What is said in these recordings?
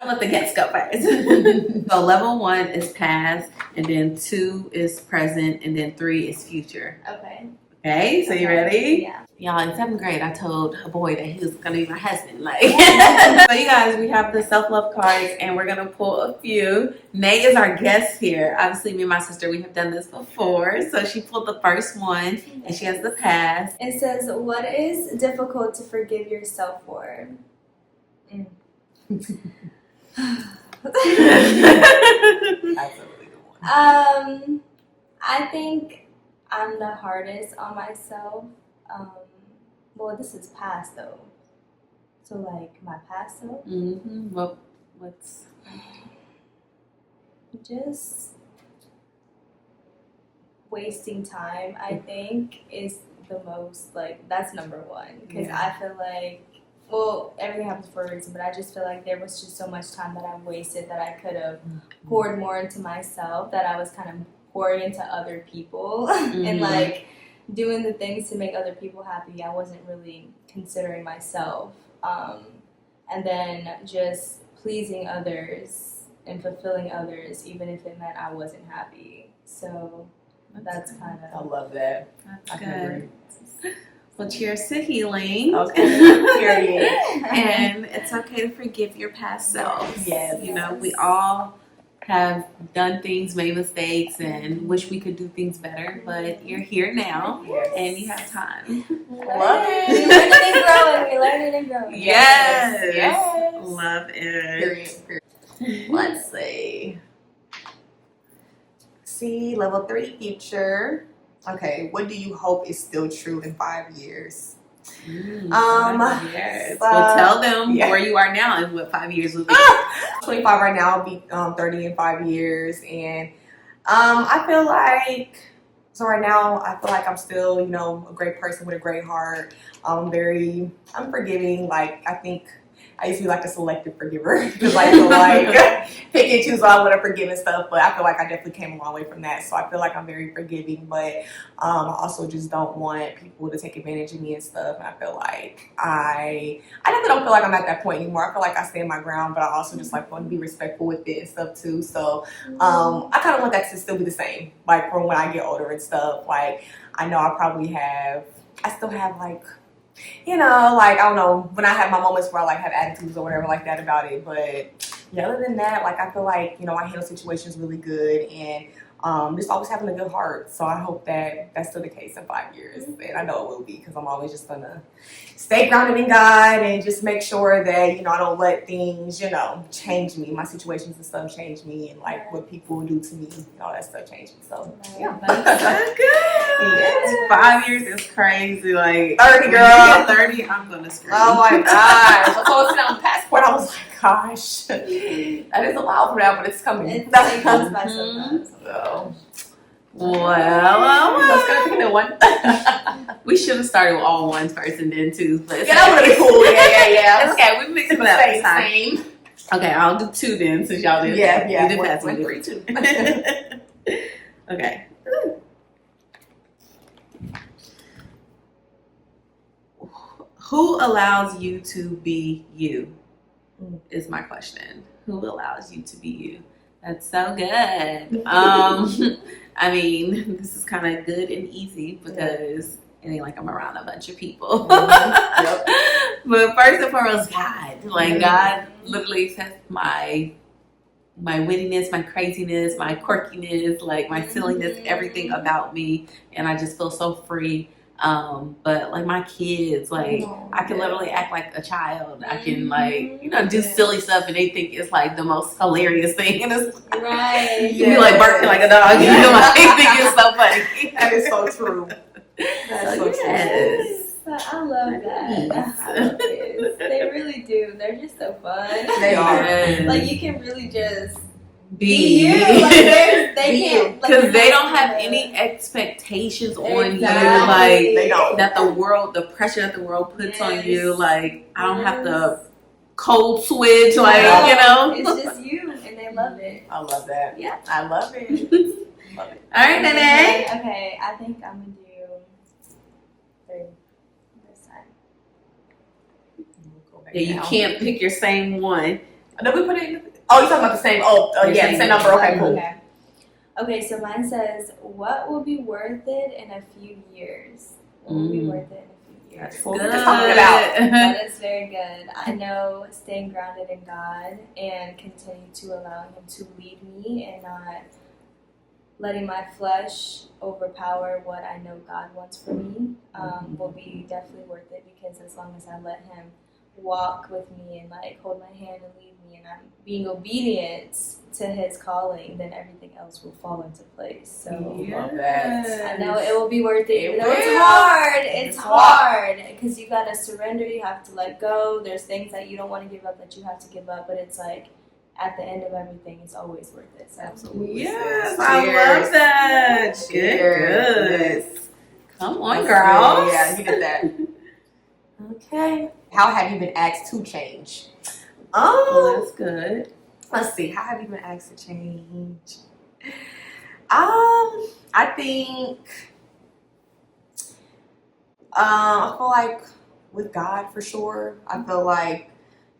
let the guests go first. So level 1 is past, and then 2 is present, and then 3 is future. Okay, so you ready? Yeah. Y'all, in 7th grade, I told a boy that he was gonna be my husband. Like, so you guys, we have the self-love cards, and we're gonna pull a few. Nay is our guest here. Obviously, me and my sister, we have done this before. So she pulled the first one, and she has the past. It says, "What is difficult to forgive yourself for?" That's a really good one. I think I'm the hardest on myself. Well, this is past though. So like my past self. What's just wasting time? I think is the most, like, that's number one, because I feel like, well, everything happens for a reason, but I just feel like there was just so much time that I wasted that I could have poured more into myself, that I was kind of pouring into other people and like doing the things to make other people happy. I wasn't really considering myself. And then just pleasing others and fulfilling others, even if it meant I wasn't happy. So that's kind of... I love that. That's good. Well, cheers to healing. Okay. Period. And it's okay to forgive your past selves. Yes. You know, we all have done things, made mistakes, and wish we could do things better, but you're here now, and you have time. Love it. We learning and growing. We learning and growing. Yes. Yes. Love it. Period. Let's see. See, level 3, future. Okay, what do you hope is still true in 5 years? 5 years. Well, tell them where you are now and what 5 years will be. 25 right now. I'll be 30 in 5 years, and I feel like, so right now I feel like I'm still, you know, a great person with a great heart. I'm forgiving. Like, I think I used to be like a selective forgiver, because I feel like pick and choose what I want to forgive and stuff. But I feel like I definitely came a long way from that. So I feel like I'm very forgiving, but I also just don't want people to take advantage of me and stuff. And I feel like I definitely don't feel like I'm at that point anymore. I feel like I stand my ground, but I also just like want to be respectful with it and stuff too. So I kind of want that to still be the same, like from when I get older and stuff. Like, I know I still have like, you know, like, I don't know, when I have my moments where I like have attitudes or whatever like that about it, but yeah, other than that, like, I feel like, you know, I handle situations really good, and just always having a good heart. So I hope that that's still the case in 5 years, and I know it will be, because I'm always just gonna stay grounded in God and just make sure that, you know, I don't let things, you know, change me, my situations and stuff change me, and like what people do to me and all that stuff change me. So yeah, That's so good. Yes. 5 years is crazy. Like 30, girl. Yeah, 30, I'm gonna scream. Oh my gosh. I saw it on the passport. I was like, gosh, that is a while from now, but it's coming. It comes by sometimes. So, Well, let's go pick a new one. we should have started with all ones first and then twos. But Yeah, that would have been cool. Yeah. It's okay. We mixed it up this time. Same. Okay, I'll do 2 then, since y'all did. Yeah. You did fast. 1, 3, 2. Okay. Who allows you to be you? Is my question. Who allows you to be you? That's so good. I mean, this is kind of good and easy, because it ain't like I'm around a bunch of people. Yep. But first and foremost, God. Like, God literally says my wittiness, my craziness, my quirkiness, like my silliness, everything about me, and I just feel so free. But like my kids, like I can literally act like a child. I can, like, you know, do silly stuff, and they think it's like the most hilarious thing. And it's Right. you be like barking like a dog. You know, like, they think it's so funny. That is so true. That's so Yes. I love that. I love kids. They really do. They're just so fun. They are. Yes. Like, you can really just Be you. Like, they can't. Like, because they don't have any expectations on you, Exactly. like They don't. that the pressure that the world puts on you. Like, I don't have to code switch, like, No, you know. it's just you, and they love it. I love that. Yeah. I love it. Love it. All right, Nene. Okay, I think I'm gonna do 3 this time. We'll go back Yeah, you down. can't pick your same one. Did we put it in? Oh, you're talking about the same. Yeah, same number. Okay, cool. Okay, so mine says, what will be worth it in a few years? What will be worth it in a few years? That's cool. Just talking it out. That is very good. I know staying grounded in God and continue to allow Him to lead me and not letting my flesh overpower what I know God wants for me will be definitely worth it, because as long as I let Him walk with me and like hold my hand and lead me and I'm being obedient to His calling, then everything else will fall into place. So love that. I know it will be worth it. Even though it's hard. It's hard because you gotta surrender. You have to let go. There's things that you don't want to give up that you have to give up, but it's like at the end of everything, it's always worth it. So. Absolutely. Yes, I love that. Good. Come on, girls. Yeah, you did that. Okay. How have you been asked to change? That's good. Let's see. How have you been asked to change? I think I feel like with God for sure. I feel like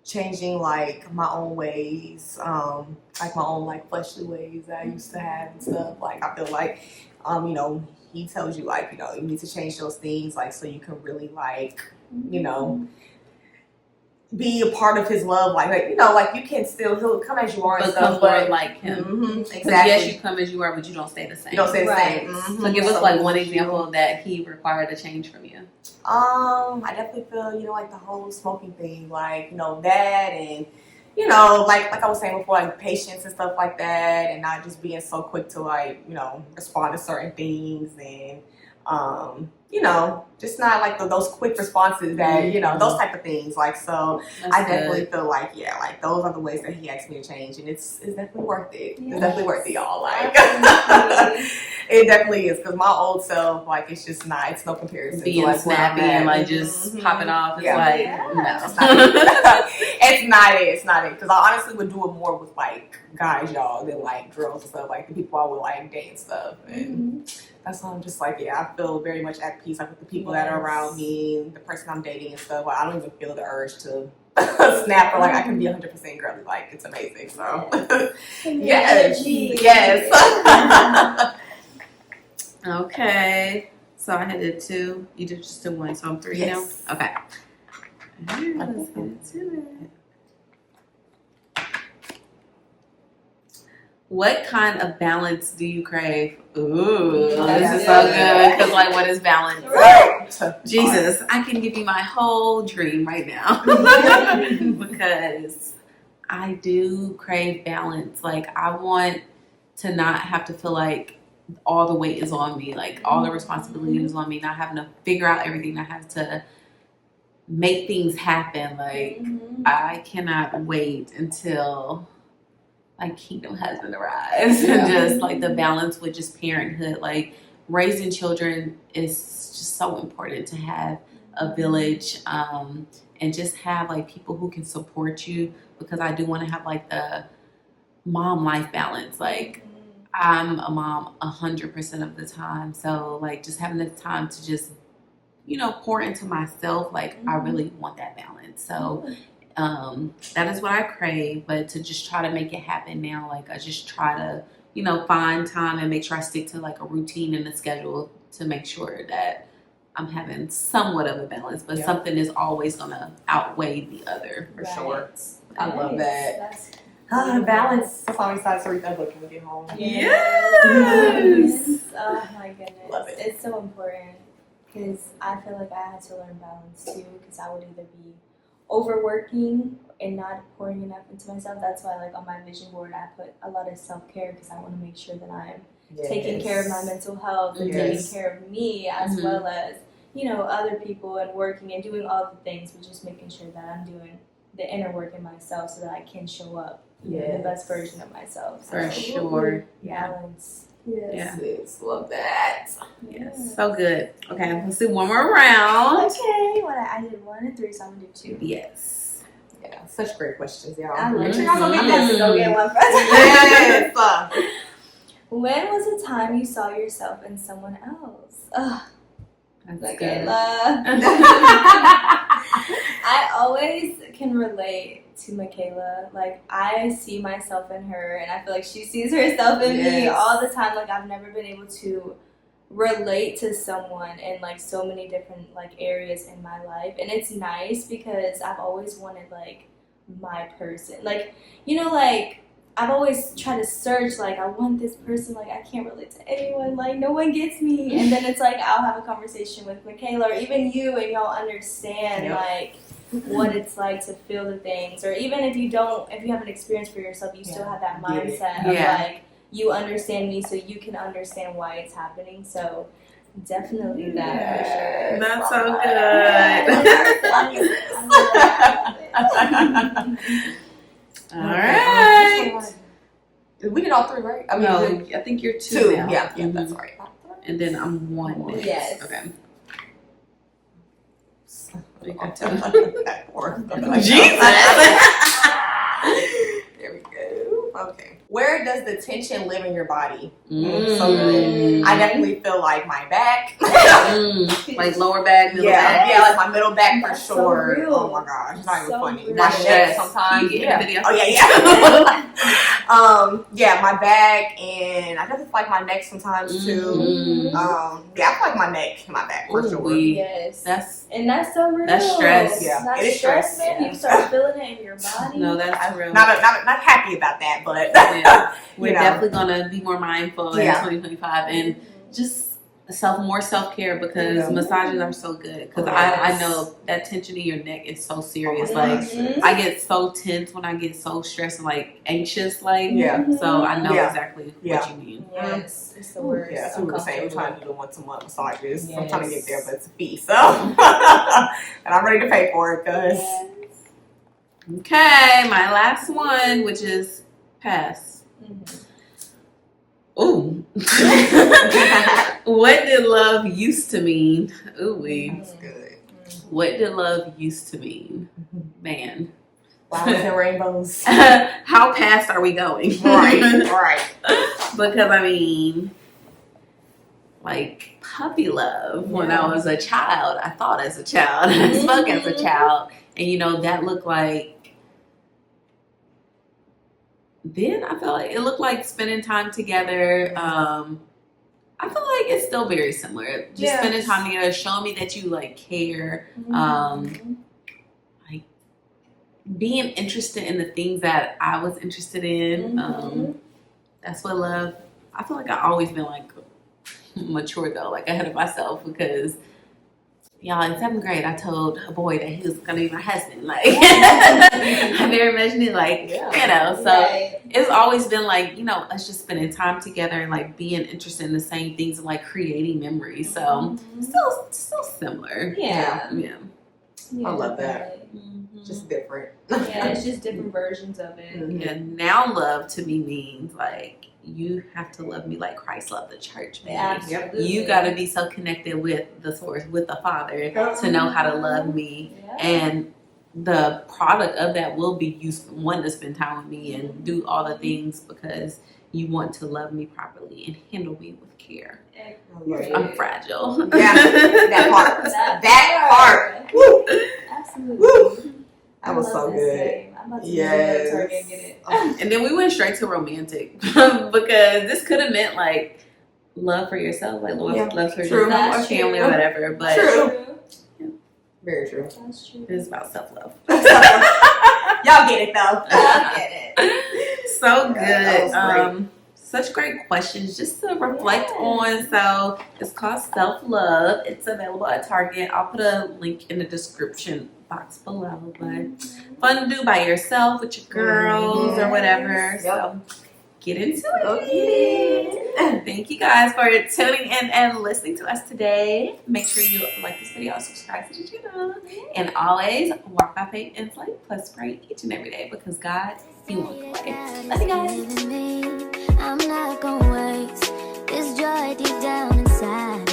changing like my own ways, like my own like fleshly ways that I used to have and stuff. Like I feel like you know, He tells you like, you know, you need to change those things like so you can really like, you know, be a part of His love, like you know, like you can still He'll come as you are and But stuff, come more like Him. Mm-hmm, Exactly. exactly. Yes, you come as you are, but you don't stay the same. You don't stay the Right. same. Mm-hmm. So give us like one example that He required a change from you. I definitely feel, you know, like the whole smoking thing, like, you know, that, and you know, like I was saying before, like patience and stuff like that, and not just being so quick to like, you know, respond to certain things, and you know, just not like those quick responses that, you know, those type of things. Like, so That's I definitely good. feel like, yeah, like those are the ways that He asked me to change, and it's definitely worth it. Yes. It's definitely worth it, y'all. Like, Absolutely. it definitely is, because my old self, like, it's just not, it's no comparison. Being to like where I'm snappy at. and like just Mhm. popping off. It's Yeah. like, Yeah. It's not it. It's not it. It's not it. Because I honestly would do it more with like guys, y'all, than like girls and stuff. Like the people I would like date and stuff. And that's why I'm just like, yeah, I feel very much at peace like with the people that are around me, the person I'm dating and stuff. Like, I don't even feel the urge to snap or like I can be 100% girly. Like it's amazing. So yes, yes. okay. So I did 2. You did just do 1. So I'm 3 Yes. now. Okay. Alright, let's get into it. What kind of balance do you crave? Ooh, this is so good. Because, like, what is balance? Right. Jesus, I can give you my whole dream right now. Because I do crave balance. Like, I want to not have to feel like all the weight is on me. Like, all the responsibility is on me. Not having to figure out everything. I have to make things happen. Like, I cannot wait until like kingdom husband arrives. And just like the balance with just parenthood, like raising children is just so important to have a village, and just have like people who can support you, because I do want to have like the mom life balance. Like I'm a mom 100% of the time, so like just having the time to just, you know, pour into myself, like I really want that balance. So that is what I crave, but to just try to make it happen now, like I just try to, you know, find time and make sure I stick to like a routine and a schedule to make sure that I'm having somewhat of a balance, but something is always going to outweigh the other for sure. I love that. Balance. That's why I'm excited to read that book when we get home. Yes. Oh my goodness. Love it. It's so important, because I feel like I had to learn balance too, because I would either be overworking and not pouring enough into myself. That's why, like, on my vision board, I put a lot of self-care, because I want to make sure that I'm taking care of my mental health and taking care of me, as well as, you know, other people, and working and doing all the things, but just making sure that I'm doing the inner work in myself so that I can show up the best version of myself. So, For sure. balance. Yes, love that. Yes. So good. Okay, let's do one more round. Okay, well, I did 1 and 3, so I'm gonna do 2. Yes. Yeah, such great questions, y'all. I love Make sure it. y'all go I'm get gonna this. go get one first. Yes. When was the time you saw yourself in someone else? Ugh. That's Like, good. I always can relate to Michaela. Like, I see myself in her, and I feel like she sees herself in me Yes. all the time. Like, I've never been able to relate to someone in like so many different like areas in my life, and it's nice because I've always wanted like my person. Like, you know, like I've always tried to search, like, I want this person, like, I can't relate to anyone, like, no one gets me. And then it's like, I'll have a conversation with Michaela or even you, and y'all understand, Yep. like, what it's like to feel the things. Or even if you haven't experienced for yourself, you still have that Get it. mindset of, Yeah. like, you understand me so you can understand why it's happening. So, definitely that for sure. That's so good. All right. We did all three, right? I mean, No, we did I think you're two two. now. Yeah, Mhm. that's right. And then I'm one next. Yes. Okay. That poor- Jesus. There we go. Okay. Where does the tension live in your body? Mm. So good. I definitely feel like my back. Like lower back, middle back. Yeah, like my middle back for That's so sure. real. Oh my gosh, it's not even So funny. real. My That's neck stress. sometimes. You get Yeah. the video? Oh yeah. Yeah, my back, and I guess it's like my neck sometimes too. Mm. Yeah, I feel like my neck and my back for Ooh, sure. wee. Yes. And that's so real. That's stress. Yeah, That's it is stress, man. yeah. You start feeling it in your body. No, that's real. Not happy about that, but Yeah. We're you know. definitely gonna be more mindful in Yeah. 2025 and just more self-care because Yeah. massages are so good because Yes. I know that tension in your neck is so serious. Like Mhm. I get so tense when I get so stressed and like anxious, like Yeah. so I know Yeah. exactly Yeah. what you mean. Yes, it's the worst. Yeah, so we were saying we're trying to do the once-a-month massages. I'm trying to get there, but it's a fee, so and I'm ready to pay for it because Okay, my last one, which is pass. Ooh. What did love used to mean? Ooh wee. that's good. What did love used to mean? Man. Flowers and rainbows. How past are we going? Right. Because I mean, like puppy love when I was a child, I thought as a child, I spoke as a child, and you know that looked like. Then I felt like it looked like spending time together. I feel like it's still very similar. Just spending time together, showing me that you like care. Like being interested in the things that I was interested in. That's what love. I feel like I've always been like mature though, like ahead of myself because y'all in 7th grade I told a boy that he was gonna be my husband. Like I'm very imagining like you know, so it's always been like, you know, us just spending time together and like being interested in the same things and like creating memories. So still similar. Yeah. I love that. Mhm. Just different. Yeah, it's just different versions of it. And now love to me means like you have to love me like Christ loved the church, man. Absolutely. You got to be so connected with the source, with the Father, to know how to love me. And the product of that will be you want to spend time with me and do all the things because you want to love me properly and handle me with care. I'm fragile. Yeah, that part. That part. Woo. Absolutely. Woo. That was I so love this good. game. I'm about to go to Target and get it. And then we went straight to romantic because this could have meant like love for yourself, like love for True. yourself or family or whatever. But True. Very true. That's true. it's about self-love. Y'all get it though. I get it. So that was good. Such great questions just to reflect on. So it's called Self-Love. It's available at Target. I'll put a link in the description box below. But fun to do by yourself with your girls or whatever. So get into it. Thank you guys for tuning in and listening to us today. Make sure you like this video and subscribe to the channel. And always walk by faith and slay plus pray each and every day because God, He won't play. Love you guys. I'm not gonna waste this joy deep down inside.